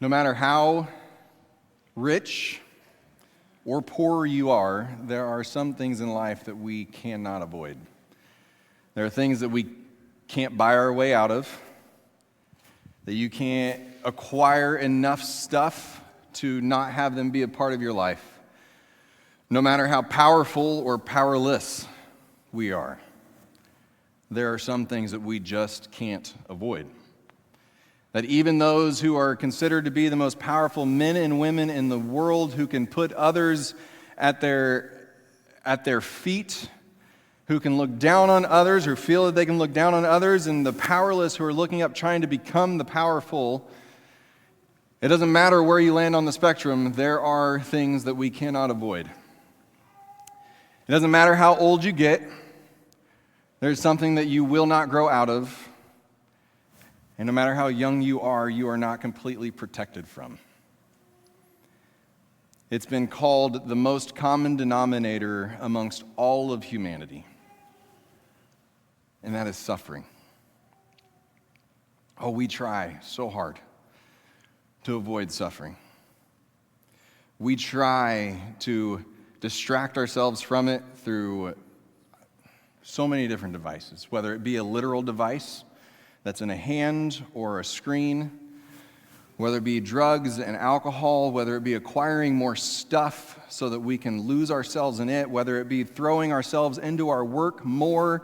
No matter how rich or poor you are, there are some things in life that we cannot avoid. There are things that we can't buy our way out of, that you can't acquire enough stuff to not have them be a part of your life, no matter how powerful or powerless we are. There are some things that we just can't avoid. That even those who are considered to be the most powerful men and women in the world, who can put others at their feet, who can look down on others or feel that they can look down on others, and the powerless who are looking up trying to become the powerful, it doesn't matter where you land on the spectrum, there are things that we cannot avoid. It doesn't matter how old you get, there's something that you will not grow out of. And no matter how young you are not completely protected from. It's been called the most common denominator amongst all of humanity. And that is suffering. Oh, we try so hard to avoid suffering. We try to distract ourselves from it through so many different devices, whether it be a literal device that's in a hand or a screen, whether it be drugs and alcohol, whether it be acquiring more stuff so that we can lose ourselves in it, whether it be throwing ourselves into our work more.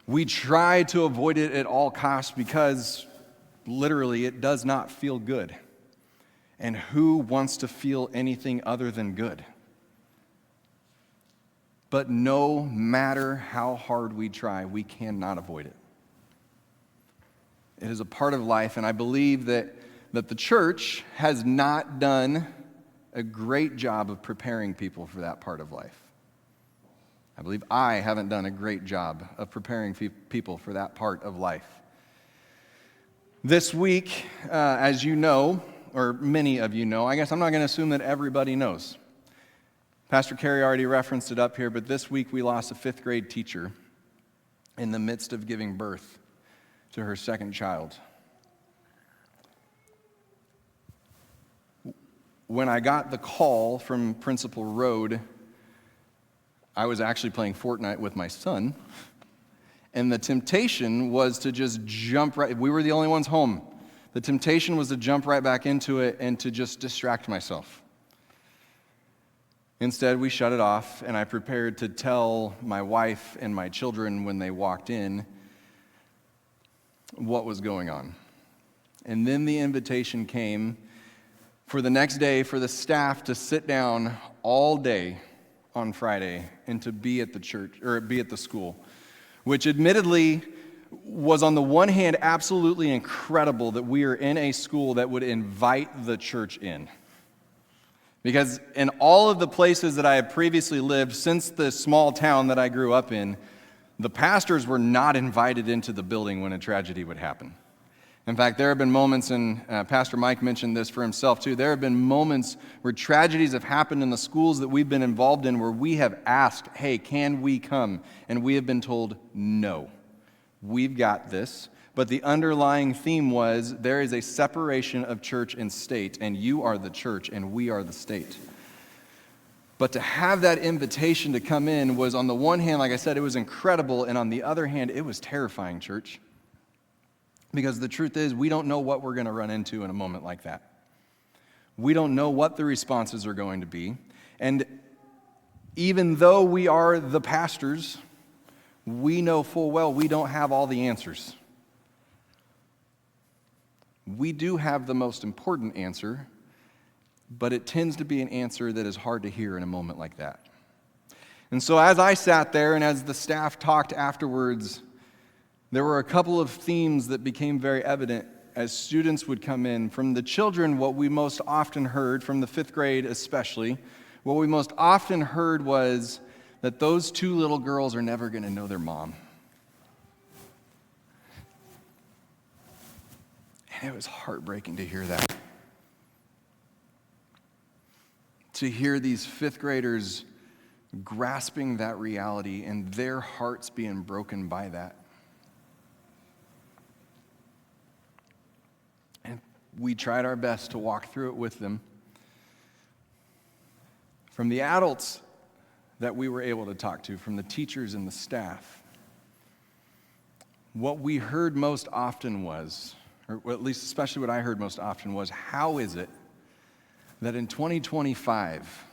We try to avoid it at all costs because literally it does not feel good. And who wants to feel anything other than good? But no matter how hard we try, we cannot avoid it. It is a part of life, and I believe that the church has not done a great job of preparing people for that part of life. I believe I haven't done a great job of preparing people for that part of life. This week, as you know, or many of you know, I guess I'm not going to assume that everybody knows. Pastor Carey already referenced it up here, but this week we lost a 5th grade teacher in the midst of giving birth to her second child. When I got the call from Principal Road, I was actually playing Fortnite with my son, and the temptation was to just jump right. We were the only ones home. The temptation was to jump right back into it and to just distract myself. Instead, we shut it off, and I prepared to tell my wife and my children when they walked in what was going on. And then the invitation came for the next day for the staff to sit down all day on Friday and to be at the church, or be at the school, which admittedly was on the one hand absolutely incredible that we are in a school that would invite the church in. Because in all of the places that I have previously lived since the small town that I grew up in, the pastors were not invited into the building when a tragedy would happen. In fact, there have been moments, and Pastor Mike mentioned this for himself too, there have been moments where tragedies have happened in the schools that we've been involved in where we have asked, hey, can we come? And we have been told, no, we've got this. But the underlying theme was there is a separation of church and state, and you are the church and we are the state. But to have that invitation to come in was, on the one hand, like I said, it was incredible, and on the other hand, it was terrifying, church. Because the truth is, we don't know what we're going to run into in a moment like that. We don't know what the responses are going to be. And even though we are the pastors, we know full well we don't have all the answers. We do have the most important answer, but it tends to be an answer that is hard to hear in a moment like that. And so as I sat there and as the staff talked afterwards, there were a couple of themes that became very evident as students would come in. From the children, what we most often heard, from the 5th grade especially, what we most often heard was that those 2 little girls are never going to know their mom. And it was heartbreaking to hear that. To hear these 5th graders grasping that reality and their hearts being broken by that. And we tried our best to walk through it with them. From the adults that we were able to talk to, from the teachers and the staff, what we heard most often was, or at least especially what I heard most often was, how is it that in 2025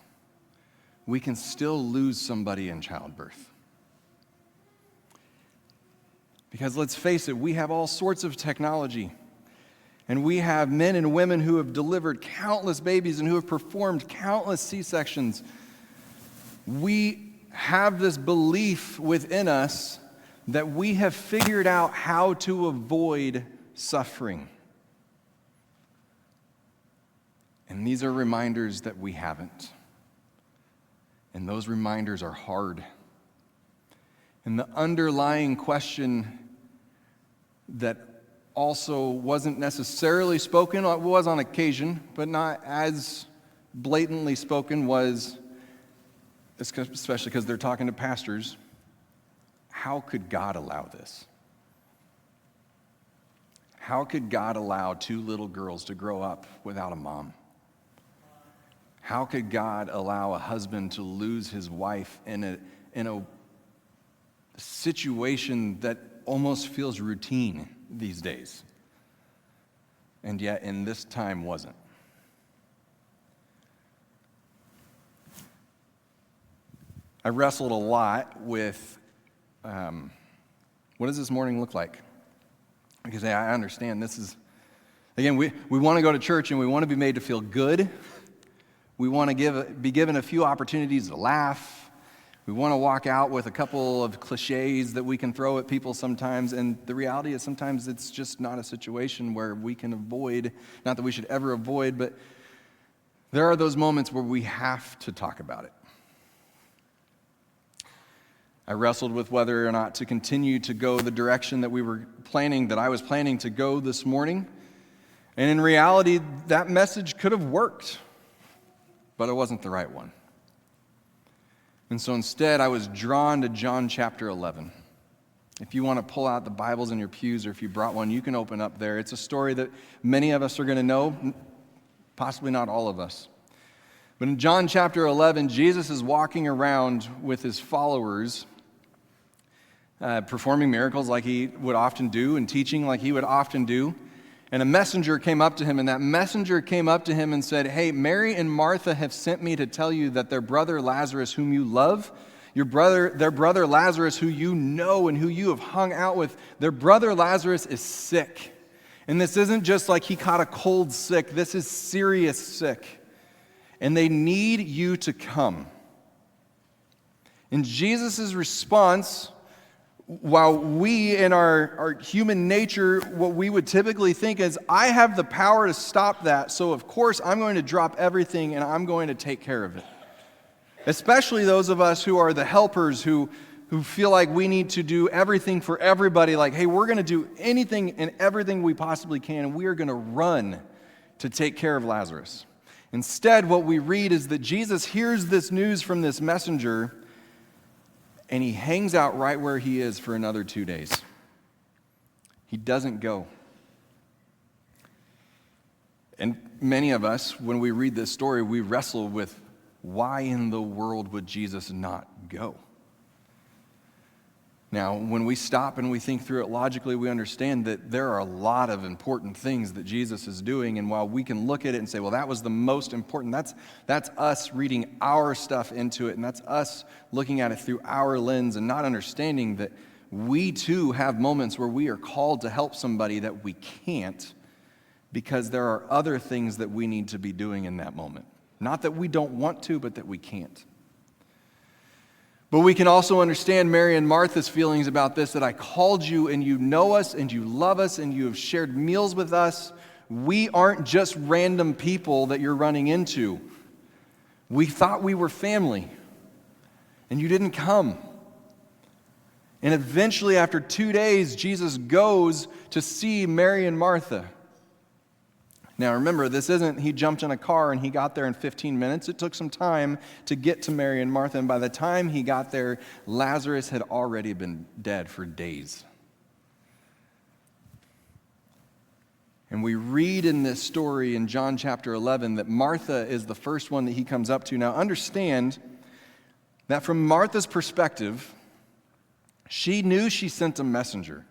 we can still lose somebody in childbirth? Because let's face it, we have all sorts of technology, and we have men and women who have delivered countless babies and who have performed countless C-sections. We have this belief within us that we have figured out how to avoid suffering. And these are reminders that we haven't. And those reminders are hard. And the underlying question that also wasn't necessarily spoken, it was on occasion, but not as blatantly spoken, was, especially because they're talking to pastors, how could God allow this? How could God allow 2 little girls to grow up without a mom? How could God allow a husband to lose his wife in a situation that almost feels routine these days, and yet in this time wasn't? I wrestled a lot with what does this morning look like? Because I understand this is, again, we want to go to church and we want to be made to feel good. We want to be given a few opportunities to laugh. We want to walk out with a couple of cliches that we can throw at people sometimes, and the reality is sometimes it's just not a situation where we can avoid, not that we should ever avoid, but there are those moments where we have to talk about it. I wrestled with whether or not to continue to go the direction that I was planning to go this morning, and in reality, that message could have worked, but it wasn't the right one. And so instead, I was drawn to John chapter 11. If you want to pull out the Bibles in your pews, or if you brought one, you can open up there. It's a story that many of us are going to know, possibly not all of us. But in John chapter 11, Jesus is walking around with his followers, performing miracles like he would often do and teaching like he would often do. And a messenger came up to him, and that messenger came up to him and said, "Hey, Mary and Martha have sent me to tell you that their brother Lazarus, whom you love, their brother Lazarus, who you know and who you have hung out with, their brother Lazarus is sick. And this isn't just like he caught a cold sick. This is serious sick. And they need you to come." And Jesus' response, while we in our human nature, what we would typically think is, I have the power to stop that, so of course I'm going to drop everything and I'm going to take care of it. Especially those of us who are the helpers, who feel like we need to do everything for everybody, like, hey, we're going to do anything and everything we possibly can, and we are going to run to take care of Lazarus. Instead, what we read is that Jesus hears this news from this messenger, and he hangs out right where he is for another 2 days. He doesn't go. And many of us, when we read this story, we wrestle with, why in the world would Jesus not go? Now, when we stop and we think through it logically, we understand that there are a lot of important things that Jesus is doing, and while we can look at it and say, well, that was the most important, that's us reading our stuff into it, and that's us looking at it through our lens and not understanding that we too have moments where we are called to help somebody that we can't because there are other things that we need to be doing in that moment. Not that we don't want to, but that we can't. But we can also understand Mary and Martha's feelings about this, that I called you and you know us and you love us and you have shared meals with us. We aren't just random people that you're running into. We thought we were family and you didn't come. And eventually, after 2 days, Jesus goes to see Mary and Martha. Now remember, this isn't he jumped in a car and he got there in 15 minutes. It took some time to get to Mary and Martha, and by the time he got there, Lazarus had already been dead for days. And And we read in this story in John chapter 11 that Martha is the first one that he comes up to. Now understand that from Martha's perspective, she knew she sent a messenger.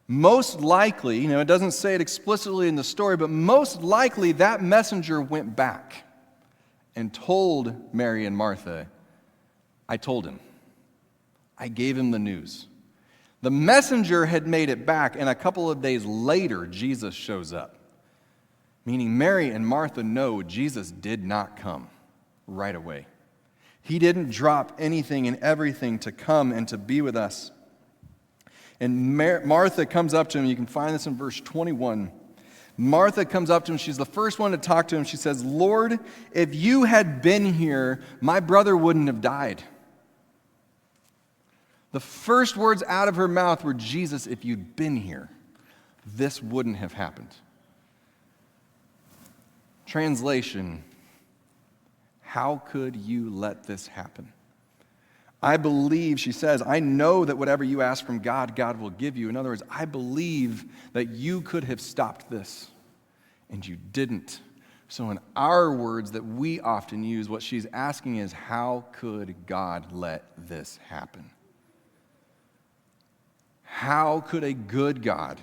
Most likely, it doesn't say it explicitly in the story, but most likely that messenger went back and told Mary and Martha, I told him. I gave him the news. The messenger had made it back, and a couple of days later, Jesus shows up. Meaning Mary and Martha know Jesus did not come right away. He didn't drop anything and everything to come and to be with us. And Martha comes up to him. You can find this in verse 21. Martha comes up to him. She's the first one to talk to him. She says, Lord, if you had been here, my brother wouldn't have died. The first words out of her mouth were, Jesus, if you'd been here, this wouldn't have happened. Translation, how could you let this happen? I believe, she says, I know that whatever you ask from God, God will give you. In other words, I believe that you could have stopped this, and you didn't. So in our words that we often use, what she's asking is, how could God let this happen? How could a good God,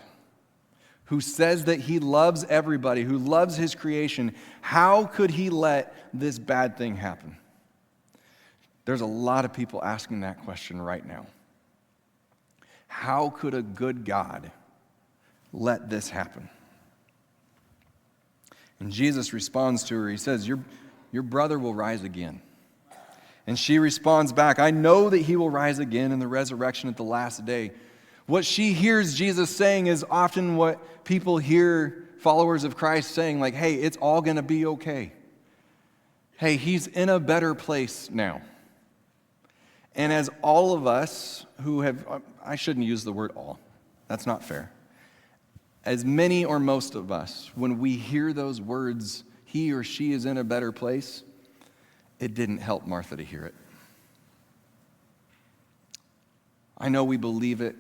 who says that he loves everybody, who loves his creation, how could he let this bad thing happen? There's a lot of people asking that question right now. How could a good God let this happen? And Jesus responds to her. He says, your brother will rise again. And she responds back, I know that he will rise again in the resurrection at the last day. What she hears Jesus saying is often what people hear followers of Christ saying, like, hey, it's all going to be okay. Hey, he's in a better place now. And as all of us who have, I shouldn't use the word all, that's not fair. As many or most of us, when we hear those words, he or she is in a better place, it didn't help Martha to hear it. I know we believe it.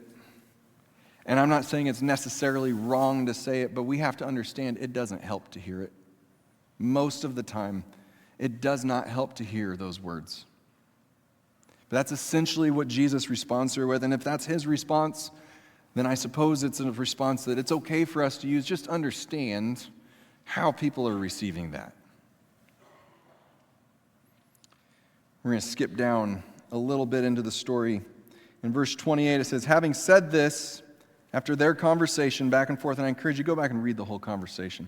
And I'm not saying it's necessarily wrong to say it, but we have to understand it doesn't help to hear it. Most of the time, it does not help to hear those words. But that's essentially what Jesus responds to her with. And if that's his response, then I suppose it's a response that it's okay for us to use. Just understand how people are receiving that. We're going to skip down a little bit into the story. In verse 28, it says, having said this, after their conversation back and forth, and I encourage you to go back and read the whole conversation.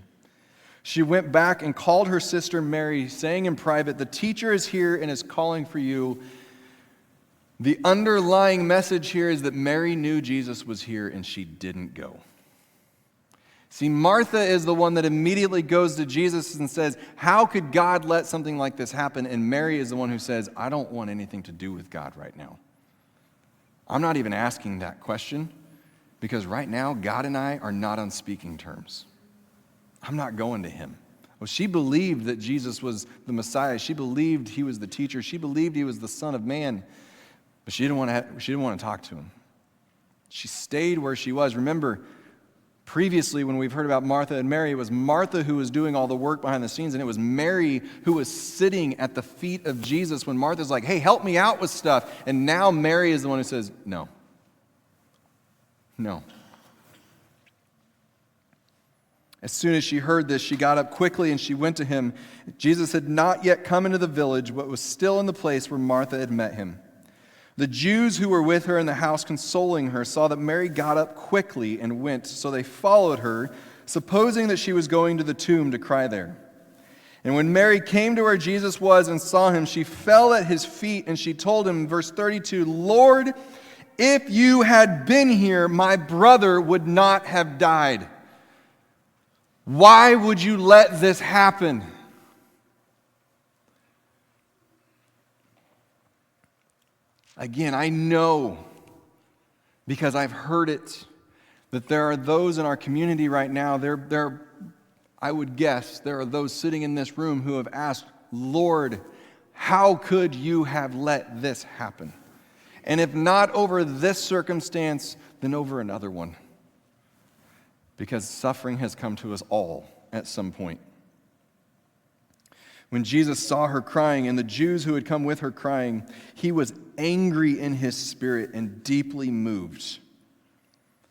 She went back and called her sister Mary, saying in private, the teacher is here and is calling for you. The underlying message here is that Mary knew Jesus was here and she didn't go. See, Martha is the one that immediately goes to Jesus and says, how could God let something like this happen? And Mary is the one who says, I don't want anything to do with God right now. I'm not even asking that question. Because right now, God and I are not on speaking terms. I'm not going to him. Well, she believed that Jesus was the Messiah. She believed he was the teacher. She believed he was the Son of Man. But she didn't want to talk to him. She stayed where she was. Remember, previously when we've heard about Martha and Mary, it was Martha who was doing all the work behind the scenes, and it was Mary who was sitting at the feet of Jesus when Martha's like, hey, help me out with stuff. And now Mary is the one who says, no. No. As soon as she heard this, she got up quickly and she went to him. Jesus had not yet come into the village, but was still in the place where Martha had met him. The Jews who were with her in the house consoling her saw that Mary got up quickly and went, so they followed her, supposing that she was going to the tomb to cry there. And when Mary came to where Jesus was and saw him, she fell at his feet and she told him, verse 32, Lord, if you had been here, my brother would not have died. Why would you let this happen? Again, I know, because I've heard it, that there are those in our community right now, I would guess there are those sitting in this room who have asked, Lord, how could you have let this happen? And if not over this circumstance, then over another one. because suffering has come to us all at some point. When Jesus saw her crying and the Jews who had come with her crying, he was angry in his spirit and deeply moved.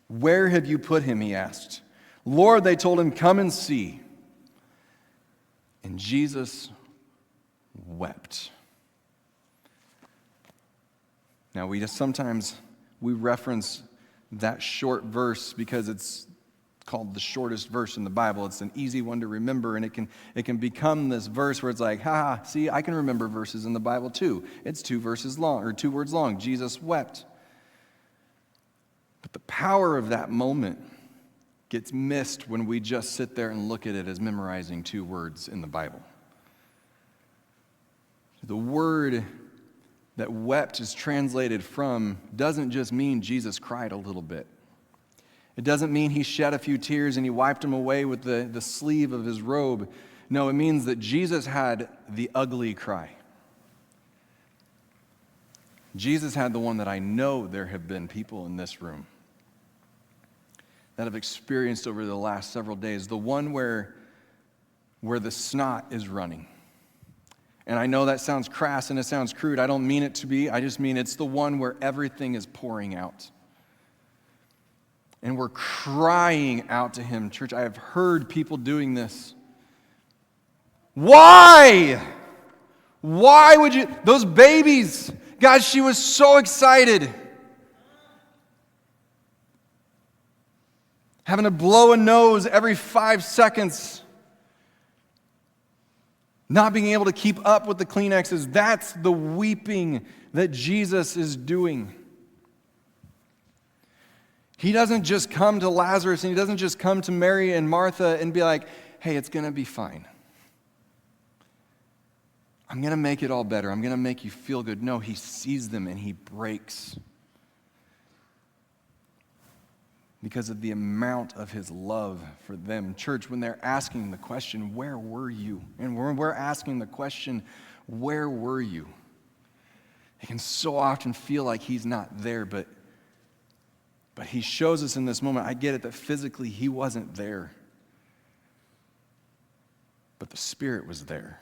"Where have you put him?" he asked. "Lord," they told him, "come and see." And Jesus wept. Now, sometimes we reference that short verse because it's called the shortest verse in the Bible. It's an easy one to remember, and it can become this verse where it's like, see, I can remember verses in the Bible too. It's 2 verses long, or 2 words long. Jesus wept. But the power of that moment gets missed when we just sit there and look at it as memorizing 2 words in the Bible. The word that wept is translated from doesn't just mean Jesus cried a little bit. It doesn't mean he shed a few tears and he wiped them away with the sleeve of his robe. No, it means that Jesus had the ugly cry. Jesus had the one that I know there have been people in this room that have experienced over the last several days. The one where the snot is running. And I know that sounds crass and it sounds crude. I don't mean it to be. I just mean it's the one where everything is pouring out. And we're crying out to him. Church, I have heard people doing this. Why? Why would you? Those babies. God, she was so excited. Having to blow a nose every 5 seconds. Not being able to keep up with the Kleenexes. That's the weeping that Jesus is doing. He doesn't just come to Lazarus and he doesn't just come to Mary and Martha and be like, "Hey, it's going to be fine. I'm going to make it all better. I'm going to make you feel good." No, he sees them and he breaks. Because of the amount of his love for them. Church, when they're asking the question, "Where were you?" And when we're asking the question, "Where were you?" it can so often feel like he's not there, but he shows us in this moment, I get it, that physically he wasn't there. But the Spirit was there.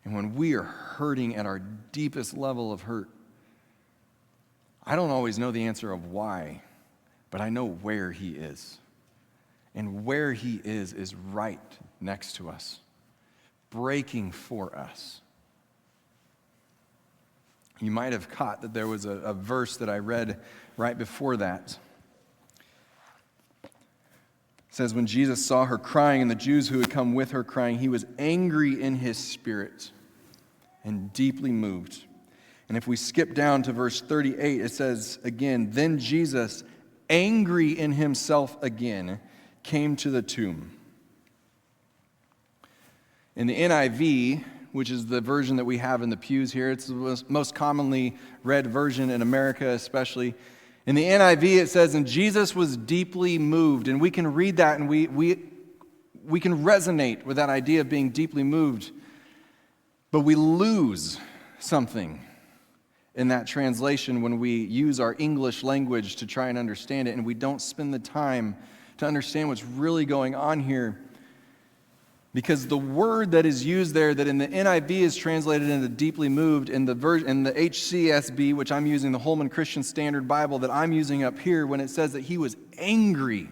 And when we are hurting at our deepest level of hurt, I don't always know the answer of why, but I know where he is. And where he is right next to us, breaking for us. You might have caught that there was a verse that I read right before that. It says, when Jesus saw her crying and the Jews who had come with her crying, he was angry in his spirit and deeply moved. And if we skip down to verse 38, it says again, "Then Jesus, angry in himself again, came to the tomb." In the NIV, which is the version that we have in the pews here, it's the most commonly read version in America especially. In the NIV it says, "And Jesus was deeply moved." And we can read that and we can resonate with that idea of being deeply moved. But we lose something in that translation when we use our English language to try and understand it, and we don't spend the time to understand what's really going on here. Because the word that is used there, that in the NIV is translated into deeply moved, in the HCSB, which I'm using, the Holman Christian Standard Bible that I'm using up here, when it says that he was angry.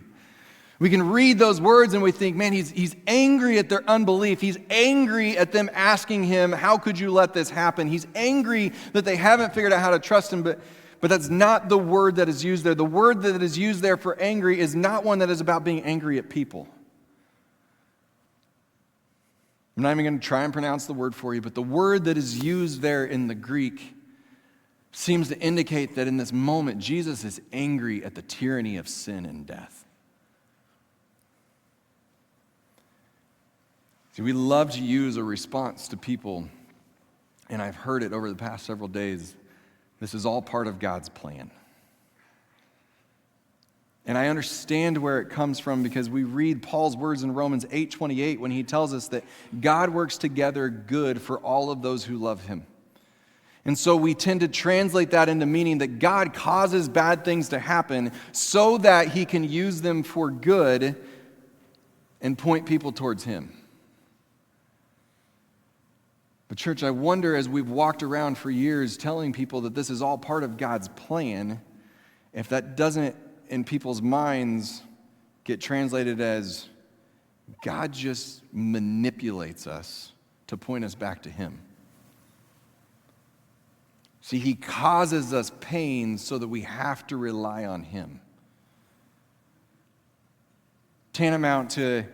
We can read those words and we think, man, he's angry at their unbelief. He's angry at them asking him, "How could you let this happen?" He's angry that they haven't figured out how to trust him, but that's not the word that is used there. The word that is used there for angry is not one that is about being angry at people. I'm not even going to try and pronounce the word for you, but the word that is used there in the Greek seems to indicate that in this moment, Jesus is angry at the tyranny of sin and death. See, we love to use a response to people, and I've heard it over the past several days. This is all part of God's plan. And I understand where it comes from because we read Paul's words in Romans 8:28 when he tells us that God works together good for all of those who love him. And so we tend to translate that into meaning that God causes bad things to happen so that he can use them for good and point people towards him. But church, I wonder, as we've walked around for years telling people that this is all part of God's plan, if that doesn't, in people's minds, get translated as God just manipulates us to point us back to him. See, he causes us pain so that we have to rely on him. Tantamount to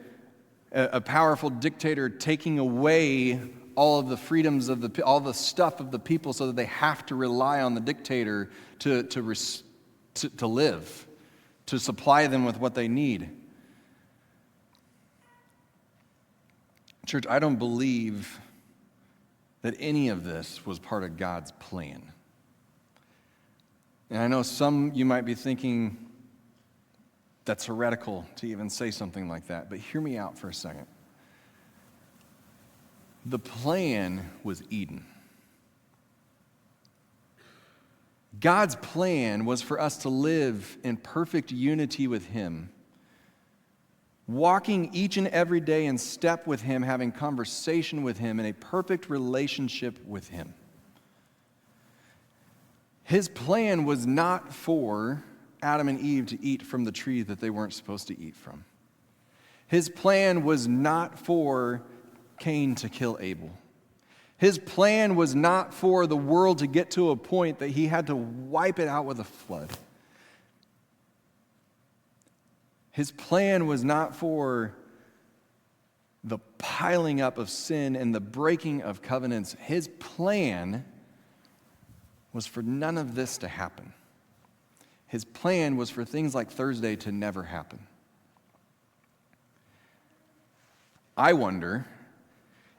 a powerful dictator taking away all of the freedoms of all the stuff of the people so that they have to rely on the dictator to live, to supply them with what they need. Church, I don't believe that any of this was part of God's plan. And I know some you might be thinking that's heretical to even say something like that, but hear me out for a second. The plan was Eden. God's plan was for us to live in perfect unity with him, walking each and every day in step with him, having conversation with him, in a perfect relationship with him. His plan was not for Adam and Eve to eat from the tree that they weren't supposed to eat from. His plan was not for Cain to kill Abel. His plan was not for the world to get to a point that he had to wipe it out with a flood. His plan was not for the piling up of sin and the breaking of covenants. His plan was for none of this to happen. His plan was for things like Thursday to never happen. I wonder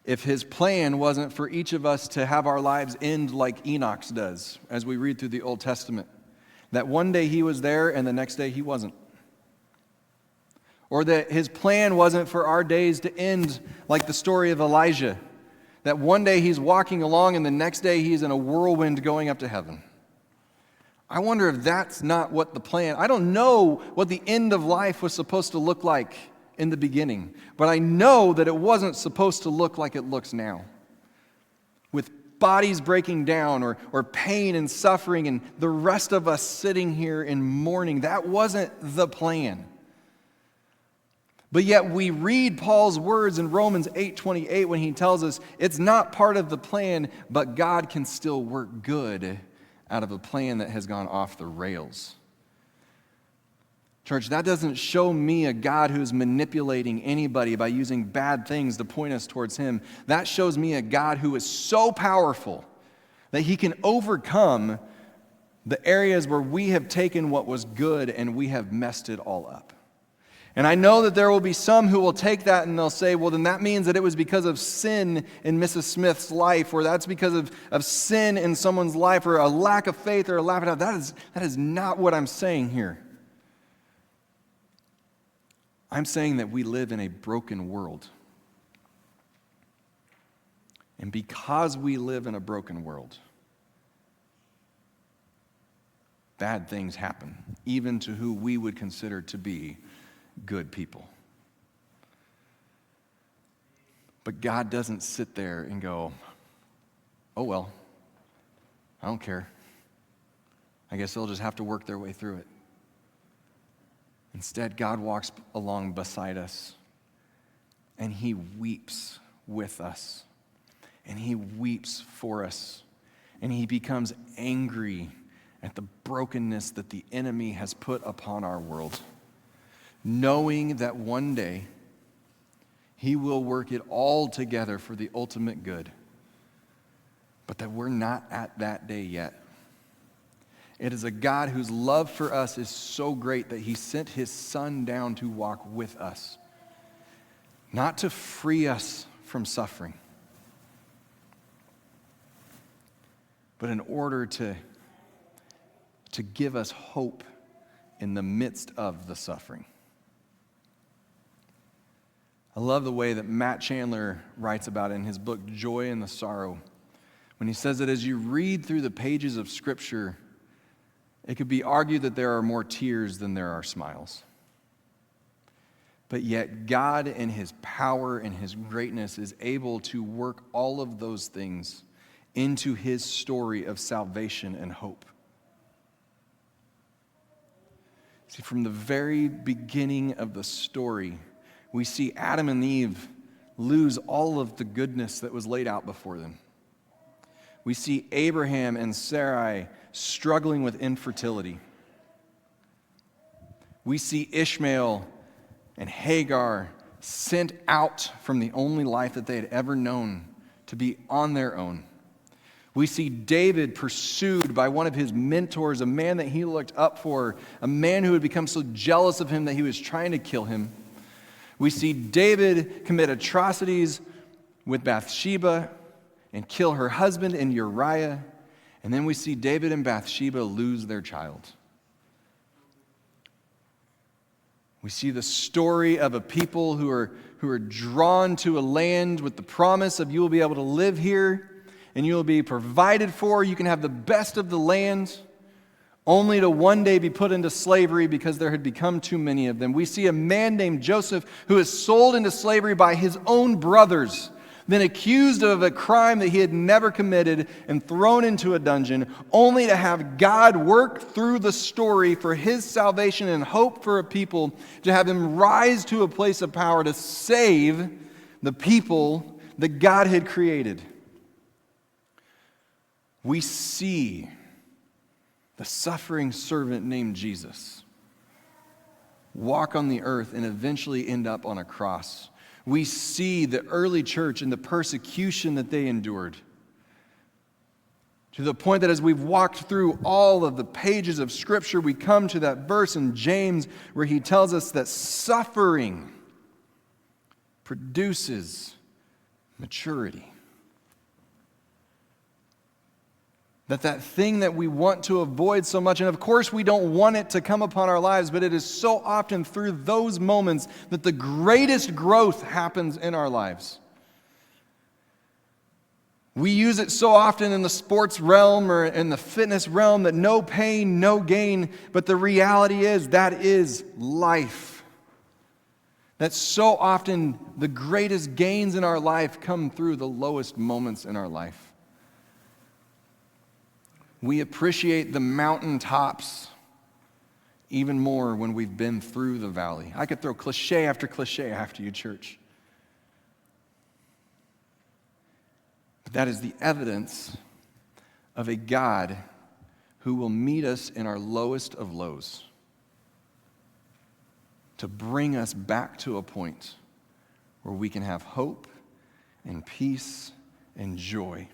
if his plan wasn't for each of us to have our lives end like Enoch's does as we read through the Old Testament. That one day he was there and the next day he wasn't. Or that his plan wasn't for our days to end like the story of Elijah. That one day he's walking along and the next day he's in a whirlwind going up to heaven. I wonder if that's not what the plan. I don't know what the end of life was supposed to look like in the beginning, but I know that it wasn't supposed to look like it looks now. With bodies breaking down or pain and suffering and the rest of us sitting here in mourning. That wasn't the plan. But yet we read Paul's words in Romans 8:28 when he tells us it's not part of the plan, but God can still work good out of a plan that has gone off the rails. Church, that doesn't show me a God who's manipulating anybody by using bad things to point us towards him. That shows me a God who is so powerful that he can overcome the areas where we have taken what was good and we have messed it all up. And I know that there will be some who will take that and they'll say, well, then that means that it was because of sin in Mrs. Smith's life, or that's because of sin in someone's life, or a lack of faith, or a lack of doubt. That is not what I'm saying here. I'm saying that we live in a broken world. And because we live in a broken world, bad things happen, even to who we would consider to be good people. But God doesn't sit there and go, oh well, I don't care. I guess they'll just have to work their way through it. Instead, God walks along beside us and he weeps with us and he weeps for us and he becomes angry at the brokenness that the enemy has put upon our world, knowing that one day he will work it all together for the ultimate good, but that we're not at that day yet. It is a God whose love for us is so great that he sent his Son down to walk with us, not to free us from suffering, but in order to give us hope in the midst of the suffering. I love the way that Matt Chandler writes about it in his book, Joy in the Sorrow, when he says that as you read through the pages of Scripture, it could be argued that there are more tears than there are smiles. But yet God in his power and his greatness is able to work all of those things into his story of salvation and hope. See, from the very beginning of the story, we see Adam and Eve lose all of the goodness that was laid out before them. We see Abraham and Sarai struggling with infertility. We see Ishmael and Hagar sent out from the only life that they had ever known to be on their own. We see David pursued by one of his mentors, a man that he looked up for, a man who had become so jealous of him that he was trying to kill him. We see David commit atrocities with Bathsheba and kill her husband and Uriah. And then we see David and Bathsheba lose their child. We see the story of a people who are drawn to a land with the promise of you will be able to live here and you will be provided for. You can have the best of the land, only to one day be put into slavery because there had become too many of them. We see a man named Joseph who is sold into slavery by his own brothers, then accused of a crime that he had never committed and thrown into a dungeon, only to have God work through the story for his salvation and hope for a people, to have him rise to a place of power to save the people that God had created. We see the suffering servant named Jesus walk on the earth and eventually end up on a cross. We see the early church and the persecution that they endured, to the point that as we've walked through all of the pages of Scripture, we come to that verse in James where he tells us that suffering produces maturity. That thing that we want to avoid so much, and of course we don't want it to come upon our lives, but it is so often through those moments that the greatest growth happens in our lives. We use it so often in the sports realm or in the fitness realm that no pain, no gain, but the reality is that is life. That so often the greatest gains in our life come through the lowest moments in our life. We appreciate the mountaintops even more when we've been through the valley. I could throw cliche after cliche after you, church. But that is the evidence of a God who will meet us in our lowest of lows to bring us back to a point where we can have hope and peace and joy.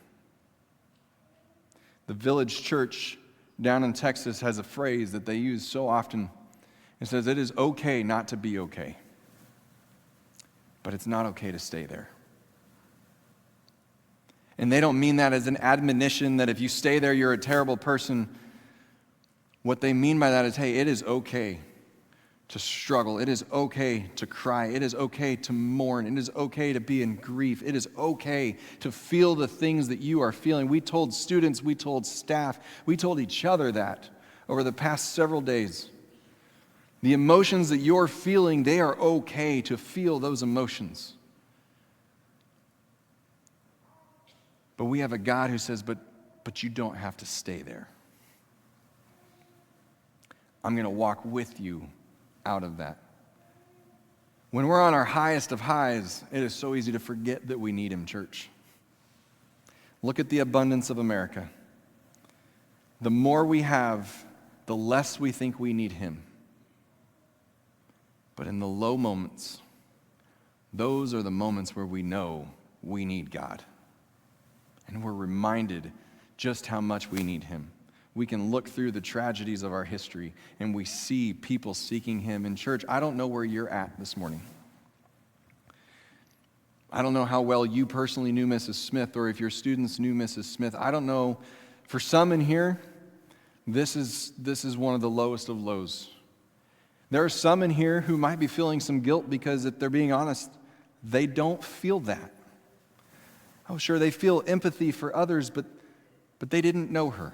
The Village Church down in Texas has a phrase that they use so often. It says, it is okay not to be okay, but it's not okay to stay there. And they don't mean that as an admonition that if you stay there, you're a terrible person. What they mean by that is, hey, it is okay to struggle. It is okay to cry. It is okay to mourn. It is okay to be in grief. It is okay to feel the things that you are feeling. We told students, we told staff, we told each other that over the past several days. The emotions that you're feeling, they are okay to feel those emotions. But we have a God who says, but you don't have to stay there. I'm going to walk with you out of that. When we're on our highest of highs, it is so easy to forget that we need him, church. Look at the abundance of America. The more we have, the less we think we need him. But in the low moments, those are the moments where we know we need God. And we're reminded just how much we need him. We can look through the tragedies of our history and we see people seeking him. In church, I don't know where you're at this morning. I don't know how well you personally knew Mrs. Smith or if your students knew Mrs. Smith. I don't know. For some in here, this is one of the lowest of lows. There are some in here who might be feeling some guilt because if they're being honest, they don't feel that. Oh, sure, they feel empathy for others, but but they didn't know her.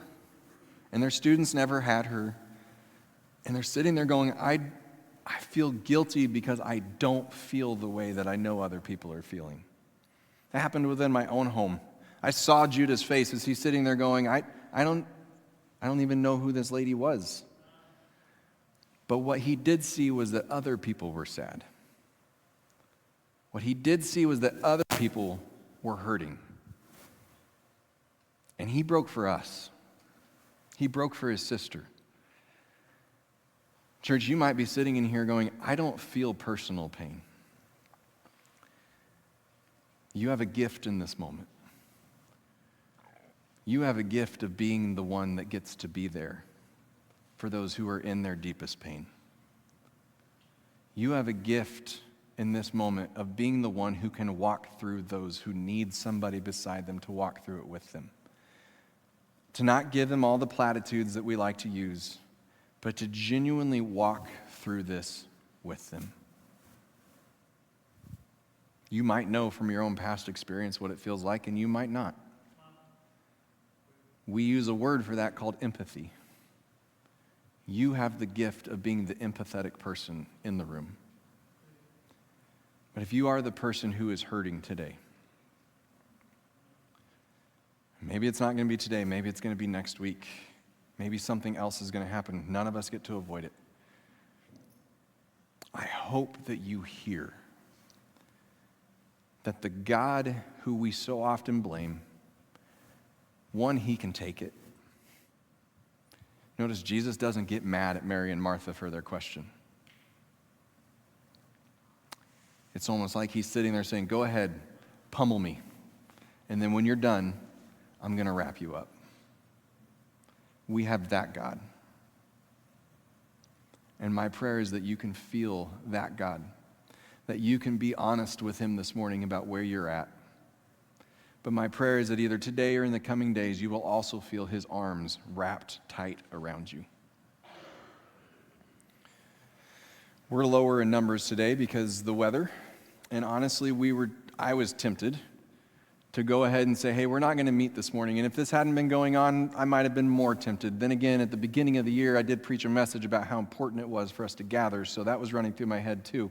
And their students never had her. And they're sitting there going, I feel guilty because I don't feel the way that I know other people are feeling. That happened within my own home. I saw Judah's face as he's sitting there going, I don't even know who this lady was. But what he did see was that other people were sad. What he did see was that other people were hurting. And he broke for us. He broke for his sister. Church, you might be sitting in here going, I don't feel personal pain. You have a gift in this moment. You have a gift of being the one that gets to be there for those who are in their deepest pain. You have a gift in this moment of being the one who can walk through those who need somebody beside them to walk through it with them. To not give them all the platitudes that we like to use, but to genuinely walk through this with them. You might know from your own past experience what it feels like, and you might not. We use a word for that called empathy. You have the gift of being the empathetic person in the room. But if you are the person who is hurting today, maybe it's not going to be today, maybe it's going to be next week, maybe something else is going to happen. None of us get to avoid it. I hope that you hear that the God who we so often blame, one, he can take it. Notice Jesus doesn't get mad at Mary and Martha for their question. It's almost like he's sitting there saying, go ahead, pummel me. And then when you're done, I'm going to wrap you up. We have that God. And my prayer is that you can feel that God, that you can be honest with him this morning about where you're at. But my prayer is that either today or in the coming days, you will also feel his arms wrapped tight around you. We're lower in numbers today because of the weather. And honestly, I was tempted to go ahead and say, hey, we're not going to meet this morning. And if this hadn't been going on, I might have been more tempted. Then again, at the beginning of the year, I did preach a message about how important it was for us to gather. So that was running through my head too.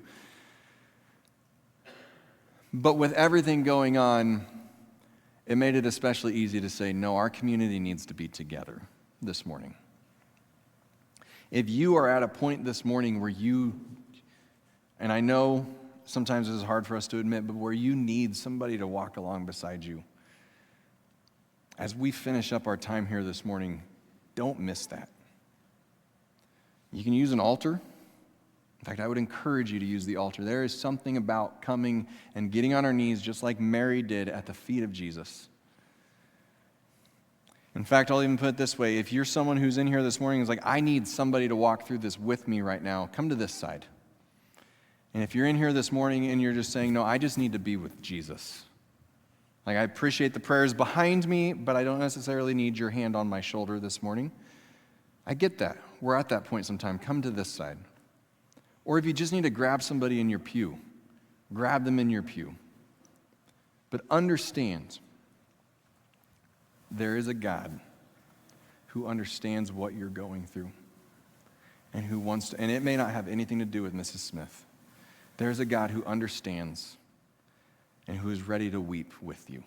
But with everything going on, it made it especially easy to say, no, our community needs to be together this morning. If you are at a point this morning where and I know sometimes this is hard for us to admit, but where you need somebody to walk along beside you, as we finish up our time here this morning, don't miss that. You can use an altar. In fact, I would encourage you to use the altar. There is something about coming and getting on our knees just like Mary did at the feet of Jesus. In fact, I'll even put it this way. If you're someone who's in here this morning and is like, I need somebody to walk through this with me right now, come to this side. And if you're in here this morning and you're just saying, no, I just need to be with Jesus. Like, I appreciate the prayers behind me, but I don't necessarily need your hand on my shoulder this morning. I get that. We're at that point sometime. Come to this side. Or if you just need to grab somebody in your pew, grab them in your pew. But understand, there is a God who understands what you're going through and who wants to, and it may not have anything to do with Mrs. Smith. There's a God who understands and who is ready to weep with you.